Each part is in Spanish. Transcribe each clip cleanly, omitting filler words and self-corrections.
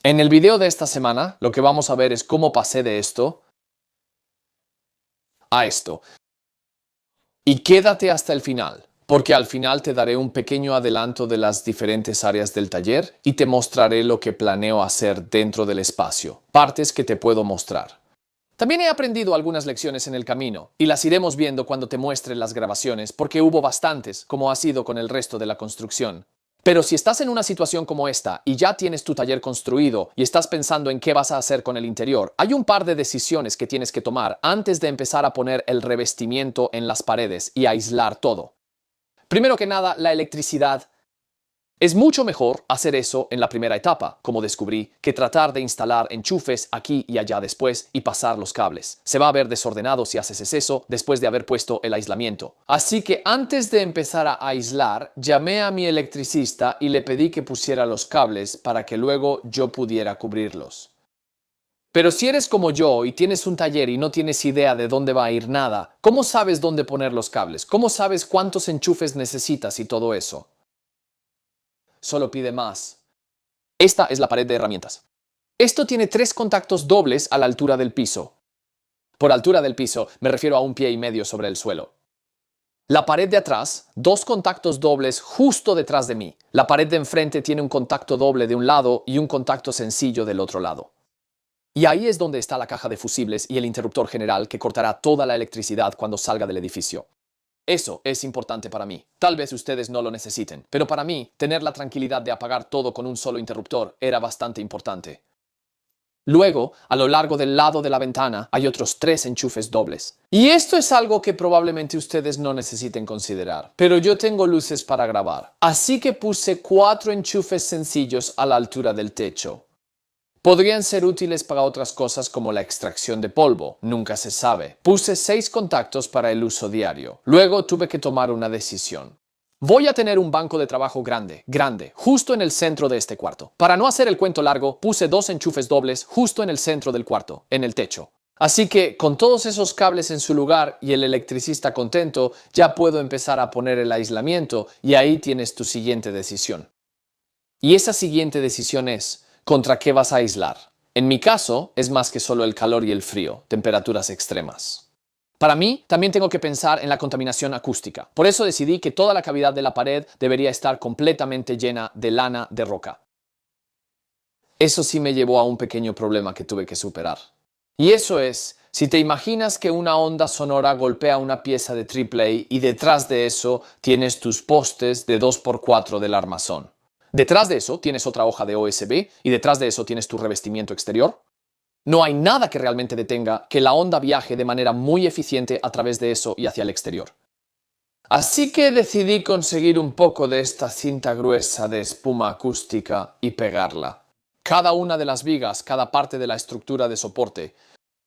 En el video de esta semana, lo que vamos a ver es cómo pasé de esto a esto. Y quédate hasta el final, porque al final te daré un pequeño adelanto de las diferentes áreas del taller y te mostraré lo que planeo hacer dentro del espacio, partes que te puedo mostrar. También he aprendido algunas lecciones en el camino, y las iremos viendo cuando te muestre las grabaciones, porque hubo bastantes, como ha sido con el resto de la construcción. Pero si estás en una situación como esta y ya tienes tu taller construido y estás pensando en qué vas a hacer con el interior, hay un par de decisiones que tienes que tomar antes de empezar a poner el revestimiento en las paredes y aislar todo. Primero que nada, la electricidad. Es mucho mejor hacer eso en la primera etapa, como descubrí, que tratar de instalar enchufes aquí y allá después y pasar los cables. Se va a ver desordenado si haces eso después de haber puesto el aislamiento. Así que antes de empezar a aislar, llamé a mi electricista y le pedí que pusiera los cables para que luego yo pudiera cubrirlos. Pero si eres como yo y tienes un taller y no tienes idea de dónde va a ir nada, ¿cómo sabes dónde poner los cables? ¿Cómo sabes cuántos enchufes necesitas y todo eso? Solo pide más. Esta es la pared de herramientas. Esto tiene 3 contactos dobles a la altura del piso. Por altura del piso me refiero a 1,5 pies sobre el suelo. La pared de atrás, 2 contactos dobles justo detrás de mí. La pared de enfrente tiene un contacto doble de un lado y un contacto sencillo del otro lado. Y ahí es donde está la caja de fusibles y el interruptor general que cortará toda la electricidad cuando salga del edificio. Eso es importante para mí. Tal vez ustedes no lo necesiten, pero para mí, tener la tranquilidad de apagar todo con un solo interruptor era bastante importante. Luego, a lo largo del lado de la ventana, hay otros 3 enchufes dobles. Y esto es algo que probablemente ustedes no necesiten considerar, pero yo tengo luces para grabar. Así que puse 4 enchufes sencillos a la altura del techo. Podrían ser útiles para otras cosas como la extracción de polvo, nunca se sabe. Puse 6 contactos para el uso diario. Luego tuve que tomar una decisión. Voy a tener un banco de trabajo grande, justo en el centro de este cuarto. Para no hacer el cuento largo, puse 2 enchufes dobles justo en el centro del cuarto, en el techo. Así que, con todos esos cables en su lugar y el electricista contento, ya puedo empezar a poner el aislamiento y ahí tienes tu siguiente decisión. Y esa siguiente decisión es: ¿contra qué vas a aislar? En mi caso, es más que solo el calor y el frío, temperaturas extremas. Para mí, también tengo que pensar en la contaminación acústica. Por eso decidí que toda la cavidad de la pared debería estar completamente llena de lana de roca. Eso sí me llevó a un pequeño problema que tuve que superar. Y eso es, si te imaginas que una onda sonora golpea una pieza de AAA y detrás de eso tienes tus postes de 2x4 del armazón. Detrás de eso tienes otra hoja de OSB y detrás de eso tienes tu revestimiento exterior. No hay nada que realmente detenga que la onda viaje de manera muy eficiente a través de eso y hacia el exterior. Así que decidí conseguir un poco de esta cinta gruesa de espuma acústica y pegarla. Cada una de las vigas, cada parte de la estructura de soporte,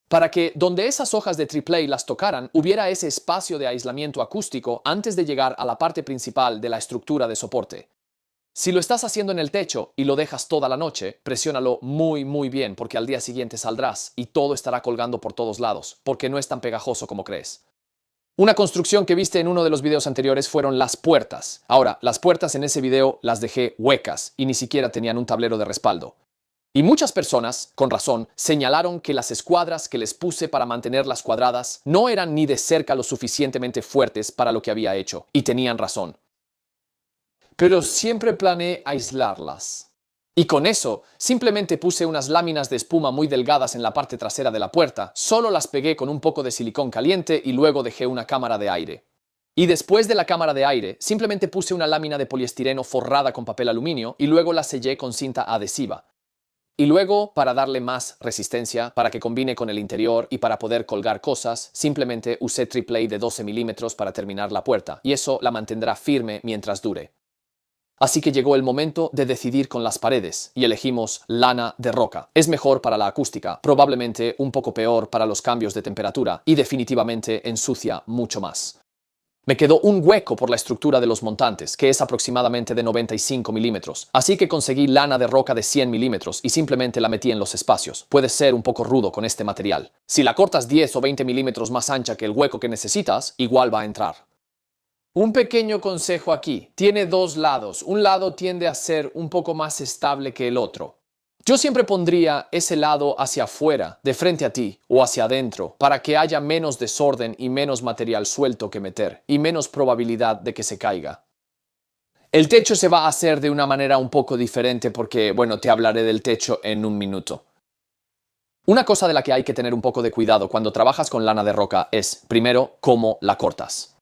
para que donde esas hojas de AAA las tocaran hubiera ese espacio de aislamiento acústico antes de llegar a la parte principal de la estructura de soporte. Si lo estás haciendo en el techo y lo dejas toda la noche, presiónalo muy bien porque al día siguiente saldrás y todo estará colgando por todos lados, porque no es tan pegajoso como crees. Una construcción que viste en uno de los videos anteriores fueron las puertas. Ahora, las puertas en ese video las dejé huecas y ni siquiera tenían un tablero de respaldo. Y muchas personas, con razón, señalaron que las escuadras que les puse para mantenerlas cuadradas no eran ni de cerca lo suficientemente fuertes para lo que había hecho, y tenían razón. Pero siempre planeé aislarlas. Y con eso, simplemente puse unas láminas de espuma muy delgadas en la parte trasera de la puerta, solo las pegué con un poco de silicón caliente y luego dejé una cámara de aire. Y después de la cámara de aire, simplemente puse una lámina de poliestireno forrada con papel aluminio y luego la sellé con cinta adhesiva. Y luego, para darle más resistencia, para que combine con el interior y para poder colgar cosas, simplemente usé AAA de 12 milímetros para terminar la puerta, y eso la mantendrá firme mientras dure. Así que llegó el momento de decidir con las paredes y elegimos lana de roca. Es mejor para la acústica, probablemente un poco peor para los cambios de temperatura y definitivamente ensucia mucho más. Me quedó un hueco por la estructura de los montantes, que es aproximadamente de 95 milímetros, así que conseguí lana de roca de 100 milímetros y simplemente la metí en los espacios. Puede ser un poco rudo con este material. Si la cortas 10 o 20 milímetros más ancha que el hueco que necesitas, igual va a entrar. Un pequeño consejo aquí, tiene 2 lados, un lado tiende a ser un poco más estable que el otro. Yo siempre pondría ese lado hacia afuera, de frente a ti, o hacia adentro, para que haya menos desorden y menos material suelto que meter, y menos probabilidad de que se caiga. El techo se va a hacer de una manera un poco diferente porque, bueno, te hablaré del techo en un minuto. Una cosa de la que hay que tener un poco de cuidado cuando trabajas con lana de roca es, primero, cómo la cortas.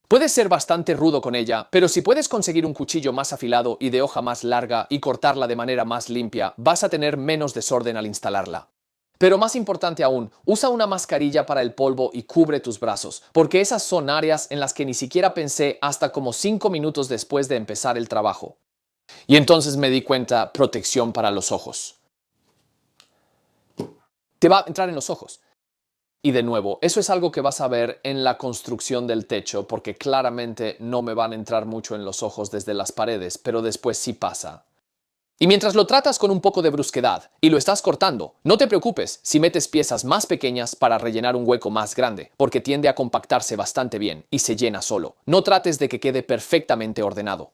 Puedes ser bastante rudo con ella, pero si puedes conseguir un cuchillo más afilado y de hoja más larga y cortarla de manera más limpia, vas a tener menos desorden al instalarla. Pero más importante aún, usa una mascarilla para el polvo y cubre tus brazos, porque esas son áreas en las que ni siquiera pensé hasta como 5 minutos después de empezar el trabajo. Y entonces me di cuenta, protección para los ojos. Te va a entrar en los ojos. Y de nuevo, eso es algo que vas a ver en la construcción del techo, porque claramente no me van a entrar mucho en los ojos desde las paredes, pero después sí pasa. Y mientras lo tratas con un poco de brusquedad y lo estás cortando, no te preocupes si metes piezas más pequeñas para rellenar un hueco más grande, porque tiende a compactarse bastante bien y se llena solo. No trates de que quede perfectamente ordenado.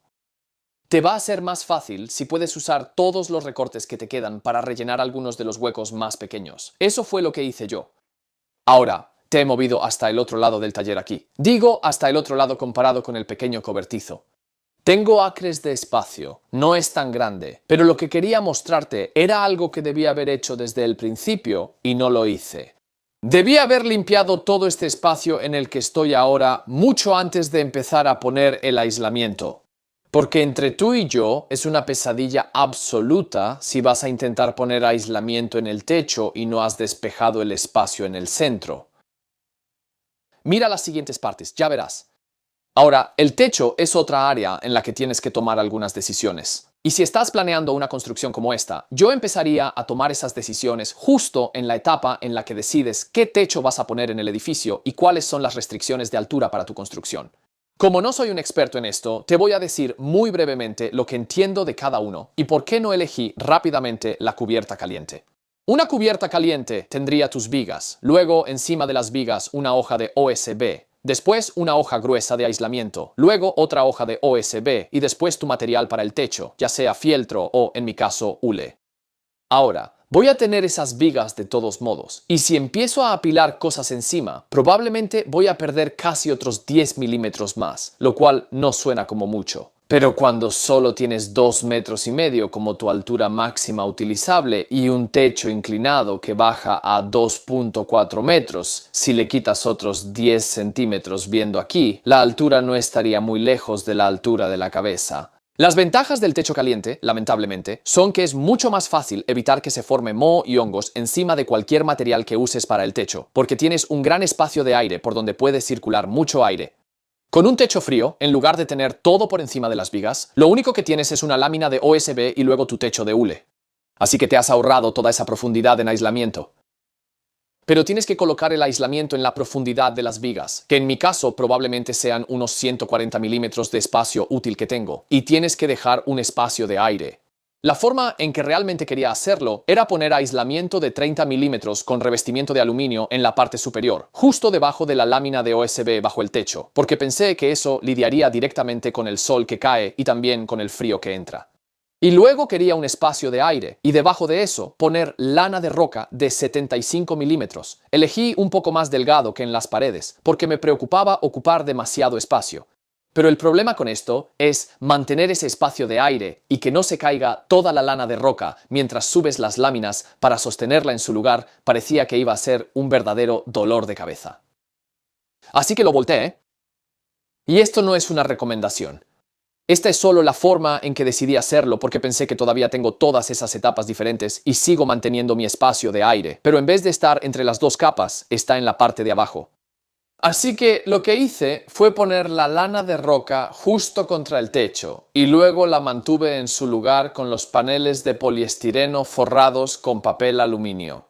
Te va a ser más fácil si puedes usar todos los recortes que te quedan para rellenar algunos de los huecos más pequeños. Eso fue lo que hice yo. Ahora, te he movido hasta el otro lado del taller aquí. Digo hasta el otro lado comparado con el pequeño cobertizo. Tengo acres de espacio, no es tan grande, pero lo que quería mostrarte era algo que debía haber hecho desde el principio y no lo hice. Debí haber limpiado todo este espacio en el que estoy ahora mucho antes de empezar a poner el aislamiento. Porque entre tú y yo es una pesadilla absoluta si vas a intentar poner aislamiento en el techo y no has despejado el espacio en el centro. Mira las siguientes partes, ya verás. Ahora, el techo es otra área en la que tienes que tomar algunas decisiones. Y si estás planeando una construcción como esta, yo empezaría a tomar esas decisiones justo en la etapa en la que decides qué techo vas a poner en el edificio y cuáles son las restricciones de altura para tu construcción. Como no soy un experto en esto, te voy a decir muy brevemente lo que entiendo de cada uno y por qué no elegí rápidamente la cubierta caliente. Una cubierta caliente tendría tus vigas, luego encima de las vigas una hoja de OSB, después una hoja gruesa de aislamiento, luego otra hoja de OSB y después tu material para el techo, ya sea fieltro o, en mi caso, hule. Ahora, voy a tener esas vigas de todos modos, y si empiezo a apilar cosas encima, probablemente voy a perder casi otros 10 milímetros más, lo cual no suena como mucho. Pero cuando solo tienes 2,5 metros como tu altura máxima utilizable y un techo inclinado que baja a 2,4 metros, si le quitas otros 10 centímetros viendo aquí, la altura no estaría muy lejos de la altura de la cabeza. Las ventajas del techo caliente, lamentablemente, son que es mucho más fácil evitar que se forme moho y hongos encima de cualquier material que uses para el techo, porque tienes un gran espacio de aire por donde puede circular mucho aire. Con un techo frío, en lugar de tener todo por encima de las vigas, lo único que tienes es una lámina de OSB y luego tu techo de hule. Así que te has ahorrado toda esa profundidad en aislamiento. Pero tienes que colocar el aislamiento en la profundidad de las vigas, que en mi caso probablemente sean unos 140 milímetros de espacio útil que tengo, y tienes que dejar un espacio de aire. La forma en que realmente quería hacerlo era poner aislamiento de 30 milímetros con revestimiento de aluminio en la parte superior, justo debajo de la lámina de OSB bajo el techo, porque pensé que eso lidiaría directamente con el sol que cae y también con el frío que entra. Y luego quería un espacio de aire, y debajo de eso poner lana de roca de 75 milímetros. Elegí un poco más delgado que en las paredes, porque me preocupaba ocupar demasiado espacio. Pero el problema con esto es mantener ese espacio de aire y que no se caiga toda la lana de roca mientras subes las láminas para sostenerla en su lugar. Parecía que iba a ser un verdadero dolor de cabeza. Así que lo volteé. Y esto no es una recomendación. Esta es solo la forma en que decidí hacerlo porque pensé que todavía tengo todas esas etapas diferentes y sigo manteniendo mi espacio de aire, pero en vez de estar entre las dos capas, está en la parte de abajo. Así que lo que hice fue poner la lana de roca justo contra el techo y luego la mantuve en su lugar con los paneles de poliestireno forrados con papel aluminio.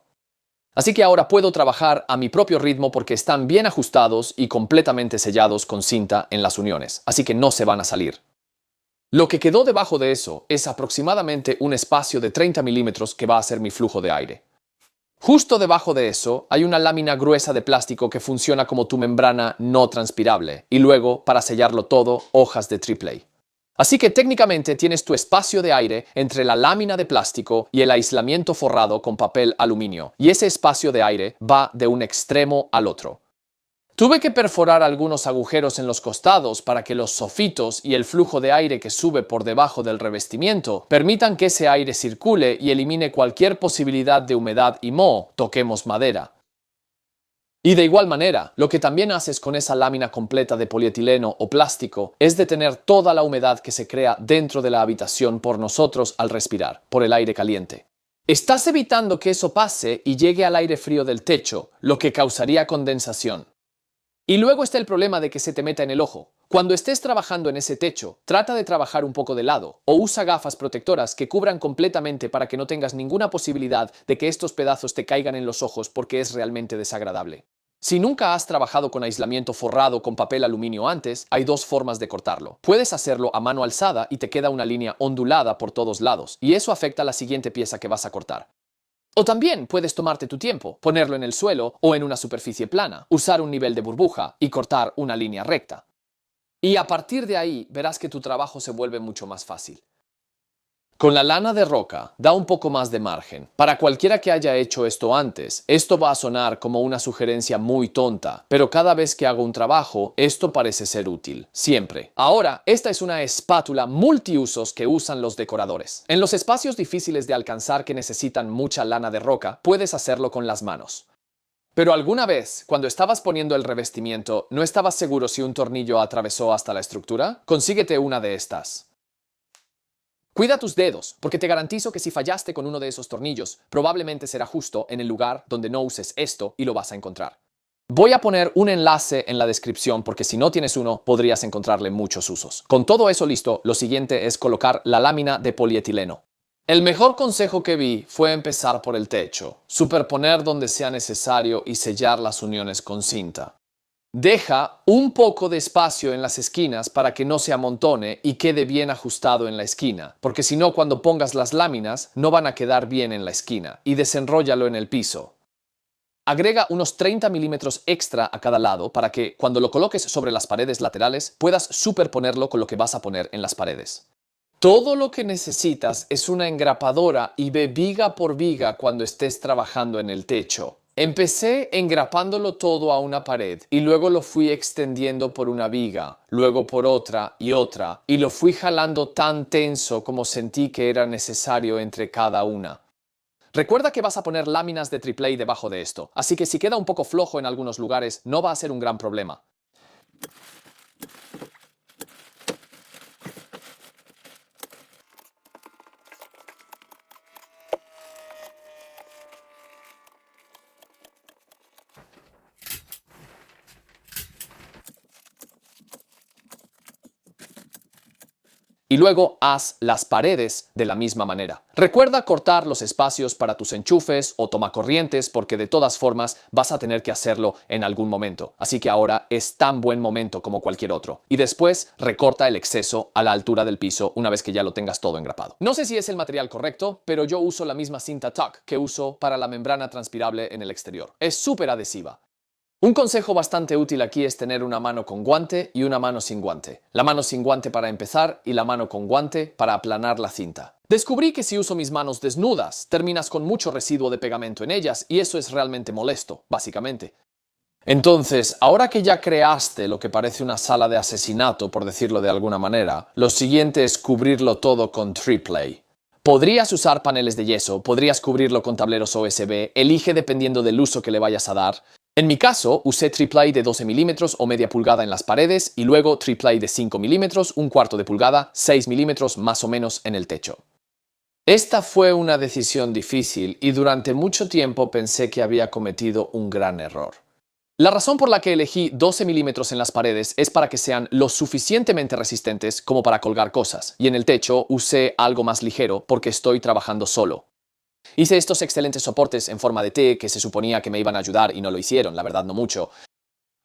Así que ahora puedo trabajar a mi propio ritmo porque están bien ajustados y completamente sellados con cinta en las uniones, así que no se van a salir. Lo que quedó debajo de eso es aproximadamente un espacio de 30 milímetros que va a ser mi flujo de aire. Justo debajo de eso hay una lámina gruesa de plástico que funciona como tu membrana no transpirable y luego, para sellarlo todo, hojas de AAA. Así que técnicamente tienes tu espacio de aire entre la lámina de plástico y el aislamiento forrado con papel aluminio, y ese espacio de aire va de un extremo al otro. Tuve que perforar algunos agujeros en los costados para que los sofitos y el flujo de aire que sube por debajo del revestimiento permitan que ese aire circule y elimine cualquier posibilidad de humedad y moho, toquemos madera. Y de igual manera, lo que también haces con esa lámina completa de polietileno o plástico es detener toda la humedad que se crea dentro de la habitación por nosotros al respirar, por el aire caliente. Estás evitando que eso pase y llegue al aire frío del techo, lo que causaría condensación. Y luego está el problema de que se te meta en el ojo. Cuando estés trabajando en ese techo, trata de trabajar un poco de lado o usa gafas protectoras que cubran completamente para que no tengas ninguna posibilidad de que estos pedazos te caigan en los ojos porque es realmente desagradable. Si nunca has trabajado con aislamiento forrado con papel aluminio antes, hay dos formas de cortarlo. Puedes hacerlo a mano alzada y te queda una línea ondulada por todos lados, y eso afecta a la siguiente pieza que vas a cortar. O también puedes tomarte tu tiempo, ponerlo en el suelo o en una superficie plana, usar un nivel de burbuja y cortar una línea recta. Y a partir de ahí verás que tu trabajo se vuelve mucho más fácil. Con la lana de roca da un poco más de margen. Para cualquiera que haya hecho esto antes, esto va a sonar como una sugerencia muy tonta, pero cada vez que hago un trabajo, esto parece ser útil, siempre. Ahora, esta es una espátula multiusos que usan los decoradores. En los espacios difíciles de alcanzar que necesitan mucha lana de roca, puedes hacerlo con las manos. Pero alguna vez, cuando estabas poniendo el revestimiento, ¿no estabas seguro si un tornillo atravesó hasta la estructura? Consíguete una de estas. Cuida tus dedos, porque te garantizo que si fallaste con uno de esos tornillos, probablemente será justo en el lugar donde no uses esto y lo vas a encontrar. Voy a poner un enlace en la descripción porque si no tienes uno, podrías encontrarle muchos usos. Con todo eso listo, lo siguiente es colocar la lámina de polietileno. El mejor consejo que vi fue empezar por el techo, superponer donde sea necesario y sellar las uniones con cinta. Deja un poco de espacio en las esquinas para que no se amontone y quede bien ajustado en la esquina, porque si no, cuando pongas las láminas no van a quedar bien en la esquina, y desenróllalo en el piso. Agrega unos 30 milímetros extra a cada lado para que, cuando lo coloques sobre las paredes laterales, puedas superponerlo con lo que vas a poner en las paredes. Todo lo que necesitas es una engrapadora y ve viga por viga cuando estés trabajando en el techo. Empecé engrapándolo todo a una pared y luego lo fui extendiendo por una viga, luego por otra y lo fui jalando tan tenso como sentí que era necesario entre cada una. Recuerda que vas a poner láminas de triple A debajo de esto, así que si queda un poco flojo en algunos lugares no va a ser un gran problema. Y luego haz las paredes de la misma manera. Recuerda cortar los espacios para tus enchufes o tomacorrientes porque de todas formas vas a tener que hacerlo en algún momento. Así que ahora es tan buen momento como cualquier otro. Y después recorta el exceso a la altura del piso una vez que ya lo tengas todo engrapado. No sé si es el material correcto, pero yo uso la misma cinta Tuck que uso para la membrana transpirable en el exterior. Es súper adhesiva. Un consejo bastante útil aquí es tener una mano con guante y una mano sin guante. La mano sin guante para empezar y la mano con guante para aplanar la cinta. Descubrí que si uso mis manos desnudas, terminas con mucho residuo de pegamento en ellas y eso es realmente molesto, básicamente. Entonces, ahora que ya creaste lo que parece una sala de asesinato, por decirlo de alguna manera, lo siguiente es cubrirlo todo con triple A. Podrías usar paneles de yeso, podrías cubrirlo con tableros USB, elige dependiendo del uso que le vayas a dar. En mi caso, usé triple A de 12 milímetros o media pulgada en las paredes y luego triple A de 5 milímetros, un cuarto de pulgada, 6 milímetros más o menos en el techo. Esta fue una decisión difícil y durante mucho tiempo pensé que había cometido un gran error. La razón por la que elegí 12 milímetros en las paredes es para que sean lo suficientemente resistentes como para colgar cosas, y en el techo usé algo más ligero porque estoy trabajando solo. Hice estos excelentes soportes en forma de T que se suponía que me iban a ayudar y no lo hicieron, la verdad no mucho.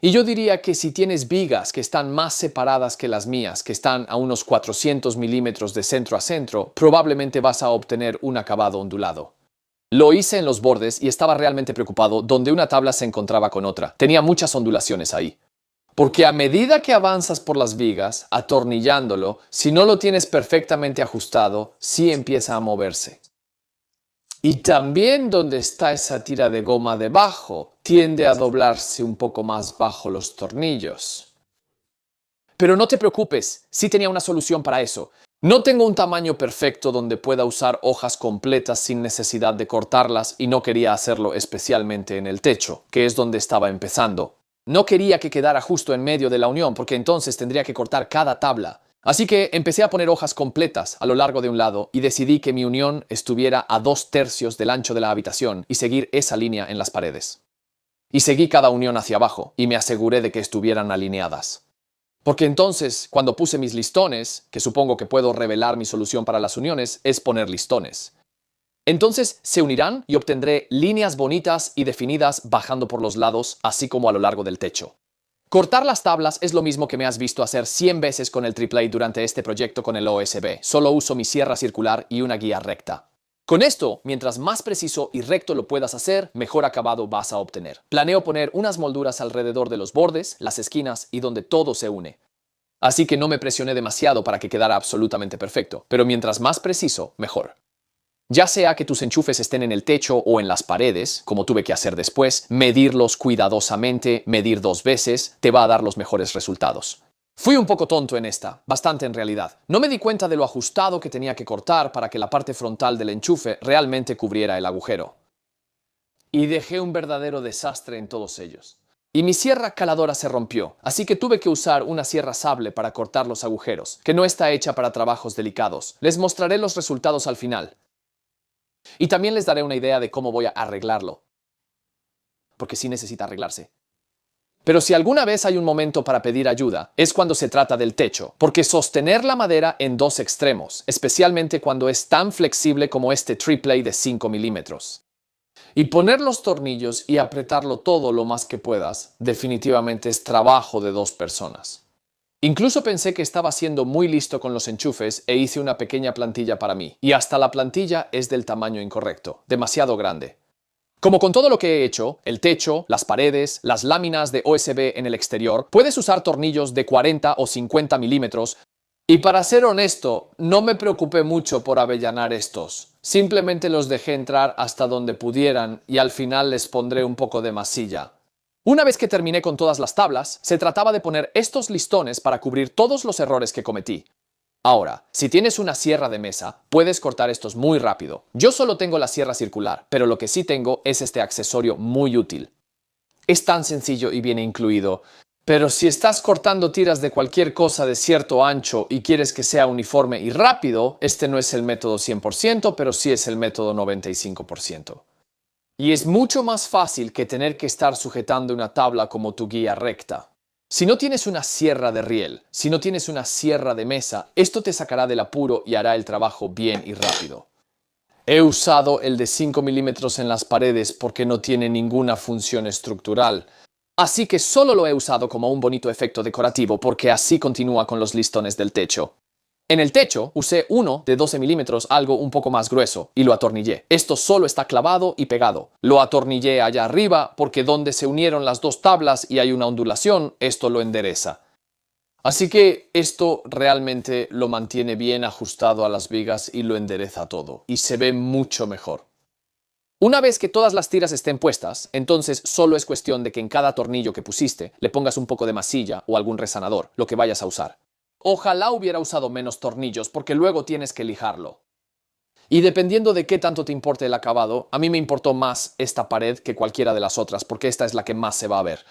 Y yo diría que si tienes vigas que están más separadas que las mías, que están a unos 400 milímetros de centro a centro, probablemente vas a obtener un acabado ondulado. Lo hice en los bordes y estaba realmente preocupado donde una tabla se encontraba con otra. Tenía muchas ondulaciones ahí. Porque a medida que avanzas por las vigas, atornillándolo, si no lo tienes perfectamente ajustado, sí empieza a moverse. Y también donde está esa tira de goma debajo, tiende a doblarse un poco más bajo los tornillos. Pero no te preocupes, sí tenía una solución para eso. No tengo un tamaño perfecto donde pueda usar hojas completas sin necesidad de cortarlas y no quería hacerlo especialmente en el techo, que es donde estaba empezando. No quería que quedara justo en medio de la unión porque entonces tendría que cortar cada tabla. Así que empecé a poner hojas completas a lo largo de un lado y decidí que mi unión estuviera a 2/3 del ancho de la habitación y seguir esa línea en las paredes. Y seguí cada unión hacia abajo y me aseguré de que estuvieran alineadas. Porque entonces, cuando puse mis listones, que supongo que puedo revelar mi solución para las uniones, es poner listones. Entonces se unirán y obtendré líneas bonitas y definidas bajando por los lados, así como a lo largo del techo. Cortar las tablas es lo mismo que me has visto hacer 100 veces con el triplay durante este proyecto con el OSB. Solo uso mi sierra circular y una guía recta. Con esto, mientras más preciso y recto lo puedas hacer, mejor acabado vas a obtener. Planeo poner unas molduras alrededor de los bordes, las esquinas y donde todo se une. Así que no me presioné demasiado para que quedara absolutamente perfecto, pero mientras más preciso, mejor. Ya sea que tus enchufes estén en el techo o en las paredes, como tuve que hacer después, medirlos cuidadosamente, medir 2 veces, te va a dar los mejores resultados. Fui un poco tonto en esta, bastante en realidad. No me di cuenta de lo ajustado que tenía que cortar para que la parte frontal del enchufe realmente cubriera el agujero. Y dejé un verdadero desastre en todos ellos. Y mi sierra caladora se rompió, así que tuve que usar una sierra sable para cortar los agujeros, que no está hecha para trabajos delicados. Les mostraré los resultados al final. Y también les daré una idea de cómo voy a arreglarlo. Porque sí necesita arreglarse. Pero si alguna vez hay un momento para pedir ayuda, es cuando se trata del techo, porque sostener la madera en 2 extremos, especialmente cuando es tan flexible como este triplay de 5 milímetros. Y poner los tornillos y apretarlo todo lo más que puedas, definitivamente es trabajo de 2 personas. Incluso pensé que estaba siendo muy listo con los enchufes e hice una pequeña plantilla para mí. Y hasta la plantilla es del tamaño incorrecto, demasiado grande. Como con todo lo que he hecho, el techo, las paredes, las láminas de OSB en el exterior, puedes usar tornillos de 40 o 50 milímetros. Y para ser honesto, no me preocupé mucho por avellanar estos. Simplemente los dejé entrar hasta donde pudieran y al final les pondré un poco de masilla. Una vez que terminé con todas las tablas, se trataba de poner estos listones para cubrir todos los errores que cometí. Ahora, si tienes una sierra de mesa, puedes cortar estos muy rápido. Yo solo tengo la sierra circular, pero lo que sí tengo es este accesorio muy útil. Es tan sencillo y viene incluido. Pero si estás cortando tiras de cualquier cosa de cierto ancho y quieres que sea uniforme y rápido, este no es el método 100%, pero sí es el método 95%. Y es mucho más fácil que tener que estar sujetando una tabla como tu guía recta. Si no tienes una sierra de riel, si no tienes una sierra de mesa, esto te sacará del apuro y hará el trabajo bien y rápido. He usado el de 5 milímetros en las paredes porque no tiene ninguna función estructural. Así que solo lo he usado como un bonito efecto decorativo porque así continúa con los listones del techo. En el techo usé uno de 12 milímetros, algo un poco más grueso, y lo atornillé. Esto solo está clavado y pegado. Lo atornillé allá arriba porque donde se unieron las 2 tablas y hay una ondulación, esto lo endereza. Así que esto realmente lo mantiene bien ajustado a las vigas y lo endereza todo. Y se ve mucho mejor. Una vez que todas las tiras estén puestas, entonces solo es cuestión de que en cada tornillo que pusiste le pongas un poco de masilla o algún resanador, lo que vayas a usar. Ojalá hubiera usado menos tornillos porque luego tienes que lijarlo. Y dependiendo de qué tanto te importe el acabado, a mí me importó más esta pared que cualquiera de las otras porque esta es la que más se va a ver.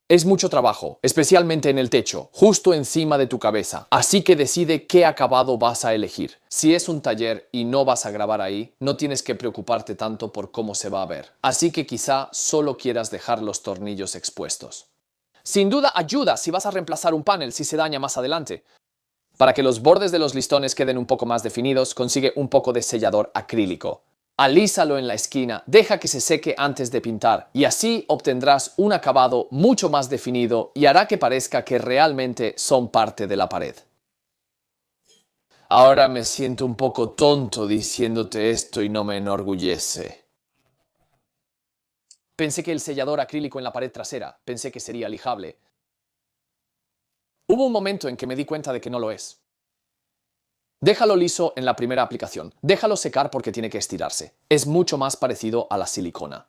Es mucho trabajo, especialmente en el techo, justo encima de tu cabeza. Así que decide qué acabado vas a elegir. Si es un taller y no vas a grabar ahí, no tienes que preocuparte tanto por cómo se va a ver. Así que quizá solo quieras dejar los tornillos expuestos. Sin duda ayuda si vas a reemplazar un panel si se daña más adelante. Para que los bordes de los listones queden un poco más definidos, consigue un poco de sellador acrílico. Alísalo en la esquina, deja que se seque antes de pintar y así obtendrás un acabado mucho más definido y hará que parezca que realmente son parte de la pared. Ahora me siento un poco tonto diciéndote esto y no me enorgullece. Pensé que el sellador acrílico en la pared trasera, pensé que sería lijable. Hubo un momento en que me di cuenta de que no lo es. Déjalo liso en la primera aplicación. Déjalo secar porque tiene que estirarse. Es mucho más parecido a la silicona.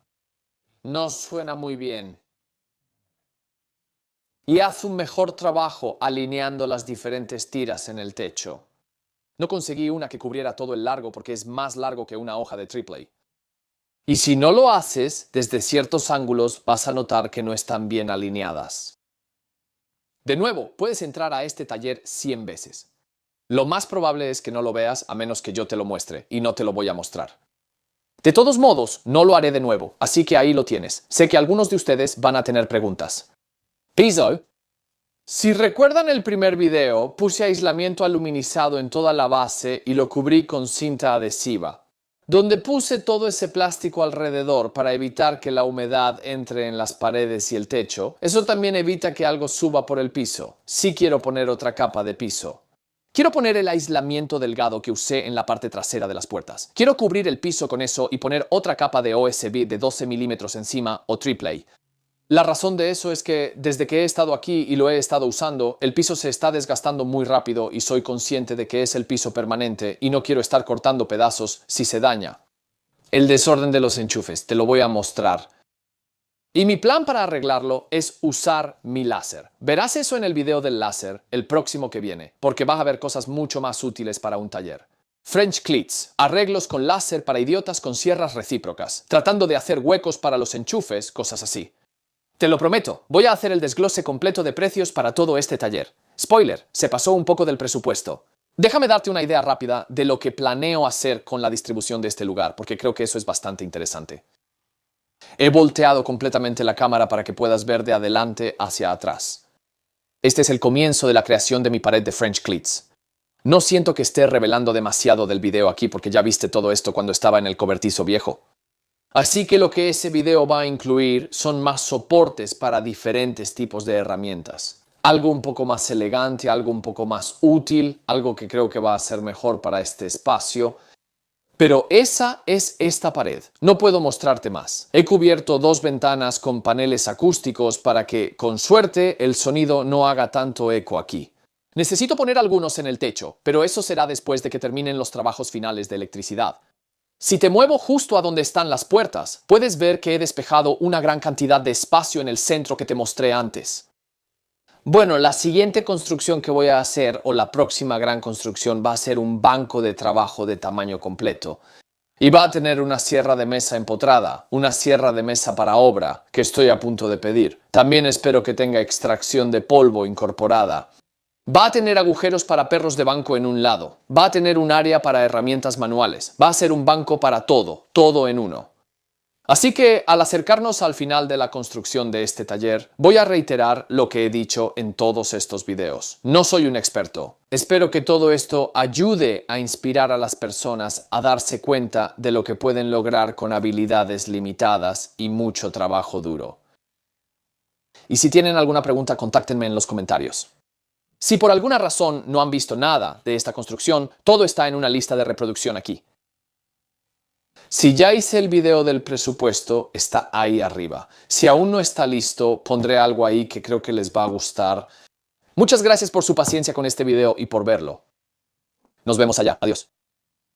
No suena muy bien. Y haz un mejor trabajo alineando las diferentes tiras en el techo. No conseguí una que cubriera todo el largo porque es más largo que una hoja de triple. Y si no lo haces, desde ciertos ángulos vas a notar que no están bien alineadas. De nuevo, puedes entrar a este taller 100 veces. Lo más probable es que no lo veas a menos que yo te lo muestre, y no te lo voy a mostrar. De todos modos, no lo haré de nuevo, así que ahí lo tienes. Sé que algunos de ustedes van a tener preguntas. Piso. Si recuerdan el primer video, puse aislamiento aluminizado en toda la base y lo cubrí con cinta adhesiva, donde puse todo ese plástico alrededor para evitar que la humedad entre en las paredes y el techo. Eso también evita que algo suba por el piso. Sí quiero poner otra capa de piso. Quiero poner el aislamiento delgado que usé en la parte trasera de las puertas. Quiero cubrir el piso con eso y poner otra capa de OSB de 12 milímetros encima o triple. La razón de eso es que desde que he estado aquí y lo he estado usando, el piso se está desgastando muy rápido y soy consciente de que es el piso permanente y no quiero estar cortando pedazos si se daña. El desorden de los enchufes, te lo voy a mostrar. Y mi plan para arreglarlo es usar mi láser. Verás eso en el video del láser, el próximo que viene, porque vas a ver cosas mucho más útiles para un taller. French Cleats, arreglos con láser para idiotas con sierras recíprocas, tratando de hacer huecos para los enchufes, cosas así. Te lo prometo, voy a hacer el desglose completo de precios para todo este taller. Spoiler, se pasó un poco del presupuesto. Déjame darte una idea rápida de lo que planeo hacer con la distribución de este lugar, porque creo que eso es bastante interesante. He volteado completamente la cámara para que puedas ver de adelante hacia atrás. Este es el comienzo de la creación de mi pared de French Cleats. No siento que esté revelando demasiado del video aquí porque ya viste todo esto cuando estaba en el cobertizo viejo. Así que lo que ese video va a incluir son más soportes para diferentes tipos de herramientas. Algo un poco más elegante, algo un poco más útil, algo que creo que va a ser mejor para este espacio. Pero esa es esta pared. No puedo mostrarte más. He cubierto 2 ventanas con paneles acústicos para que, con suerte, el sonido no haga tanto eco aquí. Necesito poner algunos en el techo, pero eso será después de que terminen los trabajos finales de electricidad. Si te muevo justo a donde están las puertas, puedes ver que he despejado una gran cantidad de espacio en el centro que te mostré antes. Bueno, la siguiente construcción que voy a hacer, o la próxima gran construcción, va a ser un banco de trabajo de tamaño completo. Y va a tener una sierra de mesa empotrada, una sierra de mesa para obra, que estoy a punto de pedir. También espero que tenga extracción de polvo incorporada. Va a tener agujeros para perros de banco en un lado. Va a tener un área para herramientas manuales. Va a ser un banco para todo, todo en uno. Así que, al acercarnos al final de la construcción de este taller, voy a reiterar lo que he dicho en todos estos videos. No soy un experto. Espero que todo esto ayude a inspirar a las personas a darse cuenta de lo que pueden lograr con habilidades limitadas y mucho trabajo duro. Y si tienen alguna pregunta, contáctenme en los comentarios. Si por alguna razón no han visto nada de esta construcción, todo está en una lista de reproducción aquí. Si ya hice el video del presupuesto, está ahí arriba. Si aún no está listo, pondré algo ahí que creo que les va a gustar. Muchas gracias por su paciencia con este video y por verlo. Nos vemos allá. Adiós.